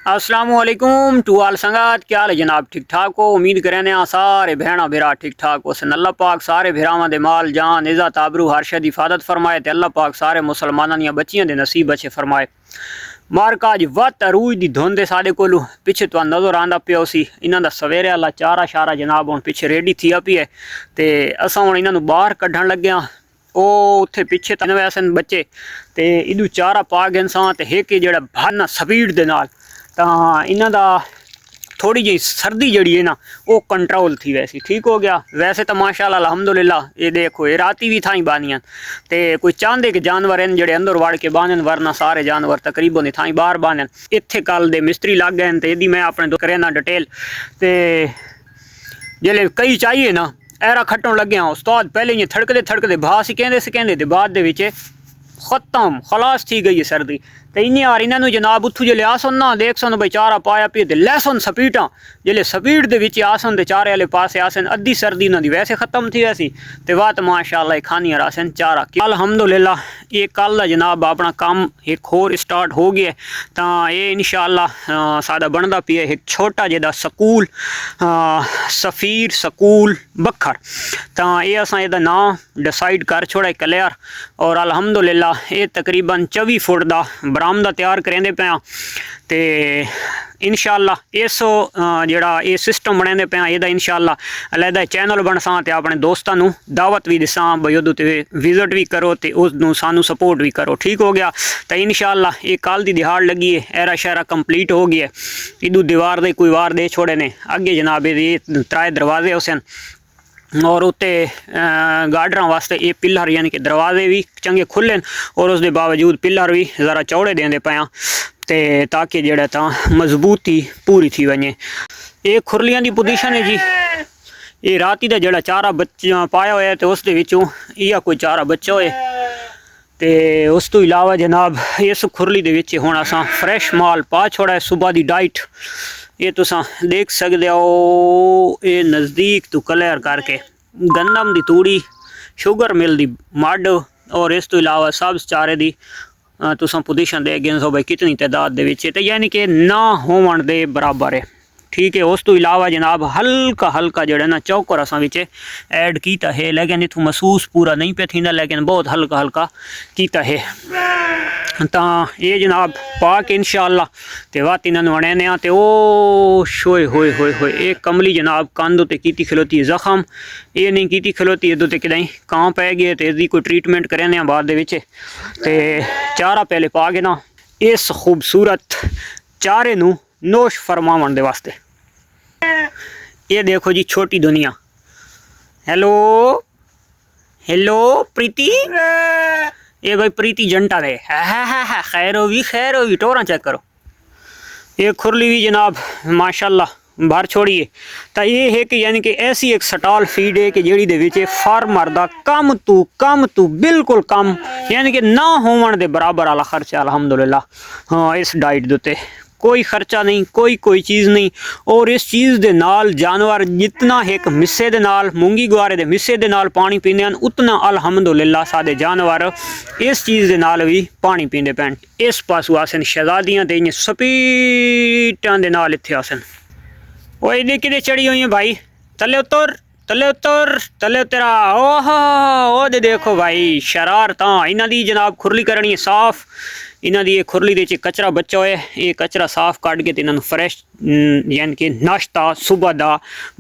अस्सलामुअलैकुम टू आल संगत, क्या हाल है जनाब? ठीक ठाक हो? उम्मीद करें सारे भैणा भरा ठीक ठाक हो। सन अल्लाह पाक सारे भरावां दे माल जान इज़्ज़त आबरू हर शे दी हिफाजत फरमाए ते अल्लाह पाक सारे मुसलमानां दियां बच्चियां दे नसीब अच्छे फरमाए। मारका अज वत अरूज दी धुंध साडे कोलू पिछे तुहानू नज़र आंदा पिया सी। इन्हां दा सवेरे आला चारा शारा जनाब हुण पिछे रेडी थिया पई है ते असां हुण इन्हां नू बाहर कढण लगे हां। ਉਹ ਉੱਥੇ ਪਿੱਛੇ ਤਨ ਵੈਸੇ ਬੱਚੇ ਤੇ ਇਹਨੂੰ ਚਾਰਾ ਪਾ ਗਏ ਸਾਂ ਤੇ ਇੱਕ ਜਿਹੜਾ ਭਰਨਾ ਸਪੀਡ ਦੇ ਨਾਲ ਤਾਂ ਇਹਨਾਂ ਦਾ थोड़ी जी सर्दी जड़ी है ना वो कंट्रोल थी वैसी ठीक हो गया। वैसे तो माशाल्लाह अल्हम्दुलिल्लाह ये देखो ये राती भी थाई बानियां ते कोई चाहते कि जानवर हैं जड़े अंदर वड़ के बानन वरना सारे जानवर तकरीबन थाई बाहर बानन। इत्थे कल दे मिस्त्री लग गए ते यदि मैं अपने तो करे ना डिटेल ते जेले कई चाहिए ना ऐरा खट्टन लगे हाँ उस्ताद पहले ये थड़कते भा सी कहते बाद दे विच खत्म खलास थी गई है सर्दी तो इन्हें यार इन्होंने जनाब उथू जे आसन ना देख सन बई चारा पाया पी लैसन स्पीटा जे स्पीड के आसन चारे वाले पासे आसन अद्धी सर्दी इन्हों वैसे खत्म थी वैसी तो वाह तो माशाल्लाह खानियां आसन चारा अल्हम्दुलिल्लाह। ये कल का जनाब अपना काम एक होर स्टार्ट हो गया तो ये इंशाअल्लाह सादा बनता पिया एक छोटा जिहा स्कूल सफ़ीर स्कूल बखर तो ये असां इहदा नाम डिसाइड कर छोड़ा क्लियर और अल्हम्दुलिल्लाह ये तकरीबन 24 फुट का बरामदा तैयार करेंदे पे ते इंशाअल्लाह इस जिहड़ा ये सिस्टम बनाते पे इहदा इंशाअल्लाह अलहदा चैनल बनसा ते अपने दोस्तों नू दावत भी दिसां बई उहदे ते विजिट भी करो ते उसनू सानू सपोर्ट भी करो ठीक हो गया। तो इंशाअल्लाह ये कल दी दिहाड़ लगी है ऐरा शहरा कंप्लीट हो गया इदू दीवार दे कोई वार दे छोड़े ने अगे जनाब ये 3 दरवाजे हुसन और उत्ते गार्डर वास्ते ये पिलर यानी कि दरवाजे भी चंगे खुले और उसके बावजूद पिलर भी ज़रा चौड़े देंदे पे ते ताकि जेड़ा ता मजबूती पूरी थी वने। ये खुरलियां दी पोजीशन है जी। ये राती दा जेड़ा चारा बच्चा पाया होया तो उस दे विचों इहा कोई चारा बच्चा होए ते उस तो इलावा जनाब इस खुरली दे विच हुण असां फ्रैश माल पा छोड़ा है सुबह दी डाइट ये तुसां देख सकते हो। ये नज़दीक तो क्लियर करके गंदम दी तूड़ी शुगर मिल दी मड और इस तो इलावा सब्ज़ चारे दी तुसां पोजीशन दे गए सो भाई कितनी तादाद दे विच ते यानी कि ना होवन दे बराबर है ठीक है। उस तो इलावा जनाब हल्का हल्का जड़ा ना चौकर असां विच ऐड कीता है लेकिन इथों महसूस पूरा नहीं पे थींदा लेकिन बहुत हल्का हल्का कीता है तो ये जनाब पाक इंशाअल्लाह ते वात इन्होंने वणेने ते ओ शोए होए होए होए एक कमली जनाब कंध उत्ते कीती खलोती जख्म ये नहीं कीती खलोती इधर ते किदाई कां पै गए तो इसकी कोई ट्रीटमेंट करेने बाद दे विच ते चारा पहले पा के ना इस खूबसूरत चारे नू नोश फरमावन दे वास्ते। ये देखो जी छोटी दुनिया। हेलो हेलो प्रीति ये भाई प्रीति जंटा दे खैर होगी टोरा चेक करो। ये खुरली भी जनाब माशाल्लाह बाहर छोड़िए तो ये है कि यानी कि ऐसी एक स्टॉल फीड है कि जेड़ी दे विच फार्मर दा कम तू बिल्कुल कम यानी कि ना होवन दे बराबर वाला खर्चा अल्हम्दुलिल्लाह। हाँ इस डाइट दे उत्ते कोई खर्चा नहीं कोई चीज़ नहीं और इस चीज़ दे नाल जानवर जितना एक मिस्से दे नाल मूंगी गुआरे दे मिस्से दे नाल पानी पींदे हैं उतना अल्हम्दुलिल्लाह सादे जानवर इस चीज़ दे नाल भी पानी पींदे पैन। इस पासों आसन शहजादियां ते इ'यां स्पीटां दे नाल इत्थे आसन वो इधर किधर चढ़ी हुई है भाई तले उतरा ओह दे देखो भाई शरारत इन्हां दी जनाब खुरली करनी है साफ इन्हां दी खुरली दे कचरा बच्चा होए ये कचरा साफ कट के इन्होंने फ्रैश यानी कि नाश्ता सुबह का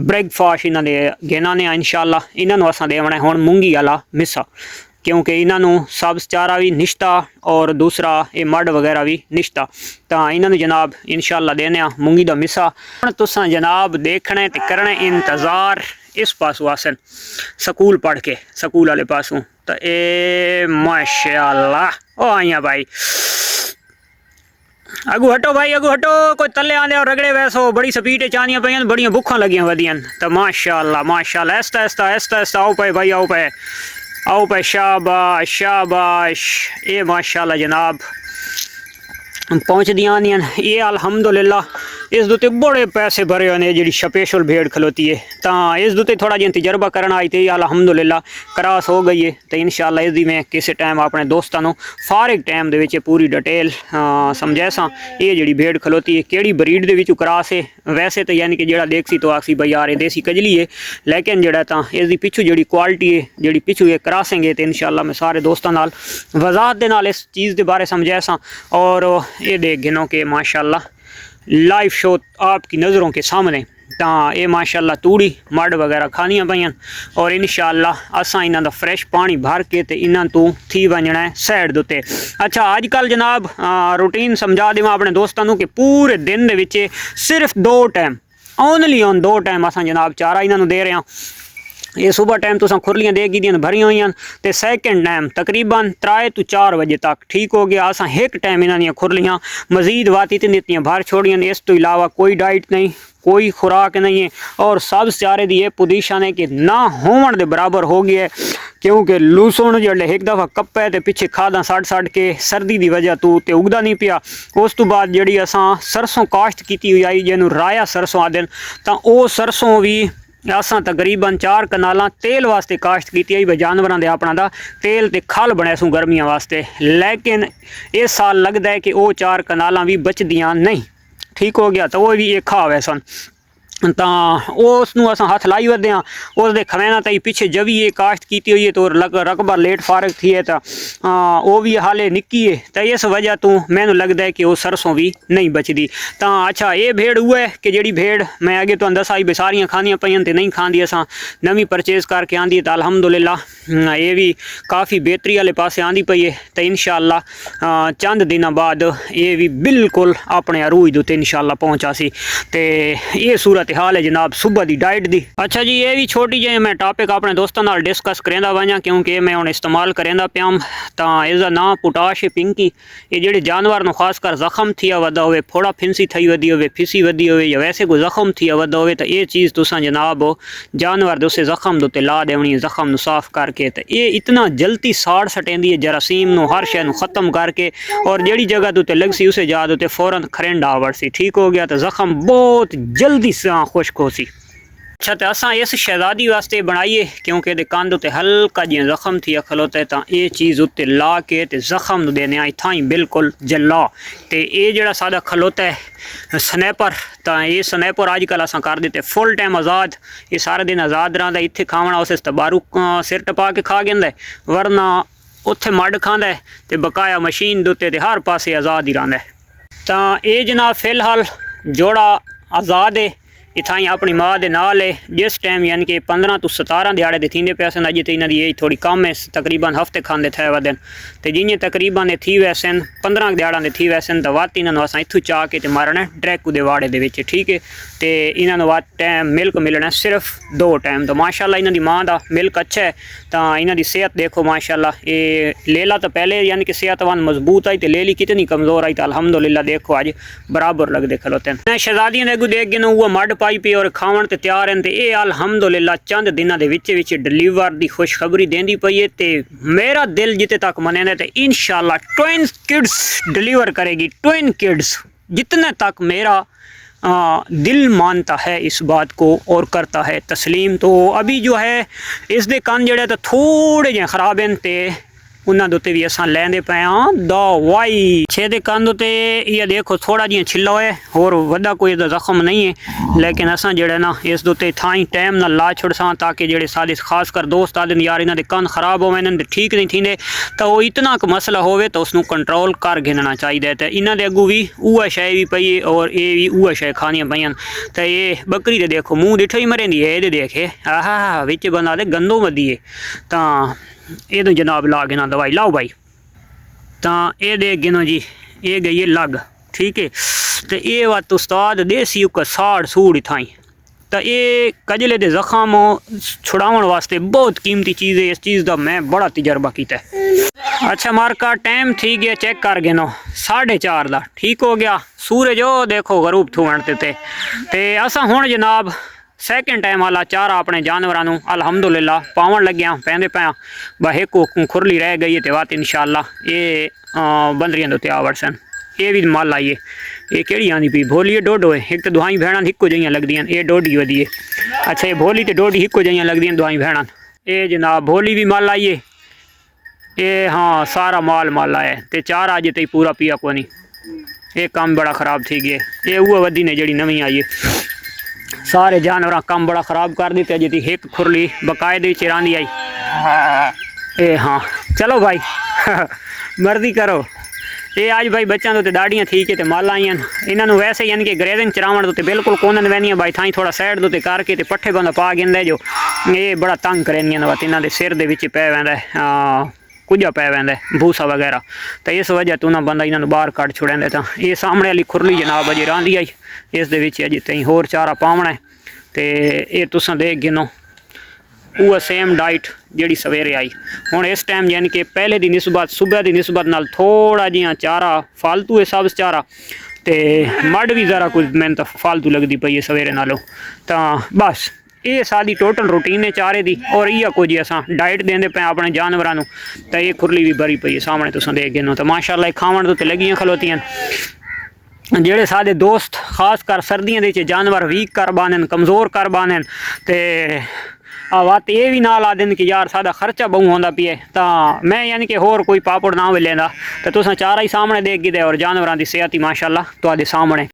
ब्रेकफास्ट इन्हों दे गेना ने इंशाअल्लाह इन्हों असां देवना हुण मूंगी वाला मिस्सा क्योंकि इन्हों सब्ज़ चारा भी निश्ता और दूसरा ये मड वगैरह भी निश्ता तो इन्होंने जनाब इंशाअल्लाह देने मूंगी का मिस्सा। तुसां जनाब देखने ते करने इंतज़ार इस पासों आसन स्कूल पढ़ के स्कूल वाले पासों तो ये माशाअल्लाह ओ आइया भाई अगू हटो भाई अगू हटो कोई तले आने और रगड़े वैसो बड़ी स्पीड चानियां पे बड़ियां भुखा लगियां वधियां तो माशाअल्लाह ऐसा आओ पे भाई आओ पे शाबाश शाबाश ये माशाअल्लाह जनाब ਪਹੁੰਚਦੀਆਂ ਆਉਂਦੀਆਂ ਇਹ ਅਲਹਮਦੁਲਿਲਾ ਇਸ ਦੇ ਉੱਤੇ ਬੜੇ ਪੈਸੇ ਭਰੇ ਹੋਏ ਨੇ ਜਿਹੜੀ ਸਪੈਸ਼ਲ ਭੇਡ ਖਲੋਤੀ ਹੈ ਤਾਂ ਇਸ ਦੇ ਉੱਤੇ ਥੋੜਾ ਜਿਹਾ ਤਜਰਬਾ ਕਰਨ ਆਈ ਤੇ ਅਲਹਮਦੁਲਿਲਾ ਕਰਾਸ ਹੋ ਗਈ ਹੈ ਤੇ ਇਨਸ਼ਾਅੱਲਾ ਇਸ ਦੀ ਮੈਂ ਕਿਸੇ ਟਾਈਮ ਆਪਣੇ ਦੋਸਤਾਂ ਨੂੰ ਫਾਰਿਗ ਟਾਈਮ ਦੇ ਵਿੱਚ ਪੂਰੀ ਡਿਟੇਲ ਸਮਝਾਸਾਂ ਇਹ ਜਿਹੜੀ ਭੇਡ ਖਲੋਤੀ ਹੈ ਕਿਹੜੀ ਬਰੀਡ ਦੇ ਵਿੱਚੋਂ ਕਰਾਸ ਹੈ ਵੈਸੇ ਤਾਂ ਯਾਨੀ ਕਿ ਜਿਹੜਾ ਦੇਖ ਸੀ ਤੋਂ ਆਖੀ ਬਈ ਯਾਰ ਇਹ ਦੇਸੀ ਕਜਲੀ ਹੈ ਲੇਕਿਨ ਜਿਹੜਾ ਤਾਂ ਇਸ ਦੀ ਪਿੱਛੋਂ ਜਿਹੜੀ ਕੁਆਲਿਟੀ ਹੈ ਜਿਹੜੀ ਪਿੱਛੋਂ ਇਹ ਕਰਾਸेंगे ਤੇ ਇਨਸ਼ਾਅੱਲਾ ਮੈਂ ਸਾਰੇ ਦੋਸਤਾਂ ਨਾਲ ਵਜ਼ਾਹਤ ਦੇ ਨਾਲ ਇਸ ਚੀਜ਼ ਦੇ ਬਾਰੇ ਸਮਝਾਸਾਂ और ये देख गिनो कि माशाल्लाह लाइव शो आपकी नज़रों के सामने तो ये माशाल्लाह तूड़ी मड वगैरह खानियां पईयां और इंशाअल्लाह असां इन्हां दा फ्रैश पानी भर के ते इन्हां तों थी वंजना है साइड दे उत्ते। अच्छा अजकल जनाब रूटीन समझा देवां अपने दोस्तां नूं कि पूरे दिन दे विच सिर्फ 2 टाइम ओनली ऑन 2 टाइम असां जनाब चारा इन्हां नूं दे रहे हां। ये सुबह टाइम तुसां खुरलियां देगी दियां भरियां हुई तो सैकेंड टाइम तकरीबन 3 तो 4 बजे तक ठीक हो गया असां एक टाइम इन्हां दियां खुरलियां मजीद वाती ते नीतियां भर छोड़ियां इस तो इलावा कोई डाइट नहीं कोई खुराक नहीं है और सब चारे दी ये पोजीशन है कि ना होवन दे बराबर हो गया है क्योंकि लूसण जो एक दफ़ा कप्पे ते पिछे खादा सड़ के सर्दी की वजह तू तो उगदा नहीं पिया। उस तो बाद जी असां सरसों काश्त की हुई आई जिन्हों राया सरसों आदन तो वह सरसों भी असां तकरीबन 4 कनालां तेल वास्ते काश्त की आई जानवरों के अपना दा तेल ते खल बने सूँ गर्मियों वास्ते लेकिन इस साल लगता है कि वह 4 कनालां भी बचदियां नहीं ठीक हो गया तो वह भी एक खावे सन तो उसनूं असां हथ लाई वधे हाँ उसके खवैना तई पिछे जवी ये काश्त की हुई है तो रकबा लेट फारग थी है तो वह भी हाले निक्की है तो इस वजह तो मैनू लगता है कि वह सरसों भी नहीं बचती। तो अच्छा ये भेड़ हुआ है कि जी भेड़ मैं अगे तो दसा ही सारियां खानियां पईयां ते नहीं खांदी असां नवी परचेज करके आंदी तो अलहमदुलिल्ला ये भी काफ़ी बेहतरी वाले पासे आंदी पई है तो इंशाअल्लाह चंद दिनों बाद ये भी बिल्कुल अपने अरूज दे उत्ते इंशाअल्लाह पहुँचा सी तो ये सूरत हाल है जनाब सुबह की डाइट दी। अच्छा जी ये भी छोटी जी मैं टॉपिक अपने दोस्तों नाल डिस्कस करेंदा वजां क्योंकि मैं हुण इस्तेमाल करेंदा पिया तो इसका नाम पोटाश है पिंकी ये जेडे जानवर नूं खासकर जख्म थिया वदा होवे फोड़ा फिंसी थी वधी होवे फिसी वधी होवे या वैसे कोई जख्म थिया वदा होवे तो ये चीज़ तुसां जनाब जानवर दे उसे जख्म दे उत्ते ला देवनी जख्म नूं साफ करके तो ये इतना जल्दी साड़ सटेंदी है जरासीम नूं हर शै नूं खत्म करके और जेड़ी जगह दे उत्ते लग सी उसे जा दे उत्ते फौरन खरेंड आवड़ सी ठीक हो गया तो जख्म बहुत जल्दी खुश्क हो सी। अच्छा तो असां इस शहजादी वास्ते बनाइए क्योंकि ये कंध उत्ते हल्का जिहा जख्म थी खलोता है तो ये चीज़ उत्ते ला के ते जख्म देने इत्थां ही बिल्कुल जला तो ये जड़ा सादा खलोता है स्नैपर तो ये स्नैपर अजकल असां कर देते फुल टाइम आज़ाद ये सारे दिन आज़ाद रहा इत्थे खावना उस तबारू सिर टपा के खा गया वरना उत्थे मड खांदा है तो बकाया मशीन दे उत्ते हर पासे आज़ाद ही रहा है। तो ये जनाब फिलहाल जोड़ा आज़ाद है इत्थां ही अपनी माँ के नाल है जिस टाइम यानी कि 15 तो 17 दिहाड़े के थींदे पे अजे तो इन्हों की एज थोड़ी कम है तकरीबन हफ्ते खाते थे वदन तो जिन्हें तकरीबन ये थी वैसे 15 दिहाड़ा के थी वैसे तो वत इन्होंने अस इतों चाह के मारना ड्रैकू के वाड़े के ठीक है तो इन्होंने वत टाइम मिल्क मिलना सिर्फ 2 टाइम तो माशाल्लाह इन्हों की माँ का मिल्क अच्छा है तो इन्हों की सेहत देखो माशाल्लाह ये लेला तो पहले यानी कि सेहतमंद मजबूत आई तो लेली कितनी कमज़ोर आई तो अलहमदुलिल्लाह देखो अज बराबर लगते खलोते हैं। मैं शहजादियों के अगू देख गए वो मड पाई पी और खावन ते तैयार हैं तो ये अलहमदुलिल्लाह चंद दिनों के विच डिलीवर की खुशखबरी देंदी पई है तो मेरा दिल जिते तक मने तो इंशाअल्लाह ट्विन किड्स डिलीवर करेगी ट्विन किड्स जितने तक मेरा दिल मानता है इस बात को और करता है तस्लीम। तो अभी जो है इस दे कान जड़े तो थोड़े जे खराब हैं तो उन्होंने उत्ते भी असां लैंदे पे हाँ दवाई छे दे कंध उत्ते ये देखो थोड़ा जिहा छिल्ला है और वड्डा कोई जख्म नहीं है लेकिन असां जेड़ा ना इस उत्ते थाई टाइम नाल ला छुड़सां ताकि जेड़े साडे खासकर दोस्त आदन यार इन्हां दे कंध खराब होवे इन्हां दे ठीक नहीं थींदे तो वो इतना क मसला होवे तो उसनूं कंट्रोल कर गिनना चाहिए। तो इन्हां दे अगू भी उह शै भी पई और ये भी उह शै खानियां पईयां तो ये बकरी दे देखो मूँह डिठो ही मरेंदी है ये देखे आहा विच बंदा दे गंदों वधी है तो ये तो जनाब ला गिना दवाई लाओ भाई तो ये देख गिनो जी ये गई है लग ठीक है तो ये वत उस्ताद देसी का साड़ सूड़ थाई तो ये कजले के जख्म छुड़ावन वास्ते बहुत कीमती चीज़ है इस चीज़ का मैं बड़ा तजर्बा किया है। अच्छा मार्का टाइम थी गया चेक कर गिनो 4:30 का ठीक हो गया सूरज ओ देखो गरूब थूणते ते असा हुण जनाब सैकेंड टाइम वाला चारा अपने जानवरों अलहमदुलिल्लाह पावन लग्या पैंदे पाया बस एक खुरली रह गई है तो बात इंशाअल्लाह ये बंदरियां दे उत्ते आवड़ सन। ये भी माल आई है। ये केड़ी आंदी पई भोली डोडो है। एक तो दुआई भेणां हिक्को जिहियां लगदियां, ये डोडी वधी है। अच्छा ये भोली ते डोडी हिक्को जिहियां लगदियां दुआई भेणां। ये जनाब भोली भी माल आई है। ये हाँ सारा माल आया ते चारा अजे तई पूरा पिया को नहीं। ये काम बड़ा ख़राब थी गया। ये वो वधी ने जी नवी आई है। सारे जानवर काम बड़ा ख़राब कर दिते। अजे ती एक खुरली बकायदे चिरांदी आई। ए हाँ चलो भाई मर्जी करो। ये आज भाई बच्चों तो दाड़ियाँ ठीक है तो मल आईयां। इन्होंने वैसे यानी कि ग्रेजिंग चरावण तो बिल्कुल कोनन वैनियां भाई थाई थोड़ा साइड दो करके तो पट्ठे बंदा पा गिंदे जो ये बड़ा तंग करनियां वत इन्हों सिर दे पै वैंदा कुजा पै वैंदा भूसा वगैरह। तो इस वजह तो उन्हें बंदा इन्होंने बाहर कट छुड़ेंदे। तो ये सामने वाली खुरली जनाब अजे रांदी आई। इस अजे तई होर चारा पावना है। तो ये तुसां देख गिनो वो सेम डाइट जी सवेरे आई। हुण इस टाइम यानी कि पहले की निस्बत सुबह की निस्बत नाल थोड़ा जिहा चारा फालतू है सब्ज़ चारा। तो मड भी ज़रा कुछ मैंने तो फालतू लगती पई है सवेरे नालों। तो बस ये साडी टोटल रूटीन है चारे की। और इह कुछ असां डाइट देंदे पे अपने जानवरों। तो ये खुरली भी भरी पई है सामने तुसां देख गिनो। तो माशाअल्लाह खावण तो लगियां खलोतियां। जेड़े साडे दोस्त खास कर सर्दियों के जानवर वीक कर बानन कमज़ोर कर बानन तो वात ये भी नाल आदन कि यार सादा खर्चा बहु होंदा पिए। तो मैं यानी कि होर कोई पापड़ ना भी लेंदा। तो तुसां चारा ही सामने देख गिदे और जानवरां दी सेहत ही माशाअल्लाह तुहाडे सामने।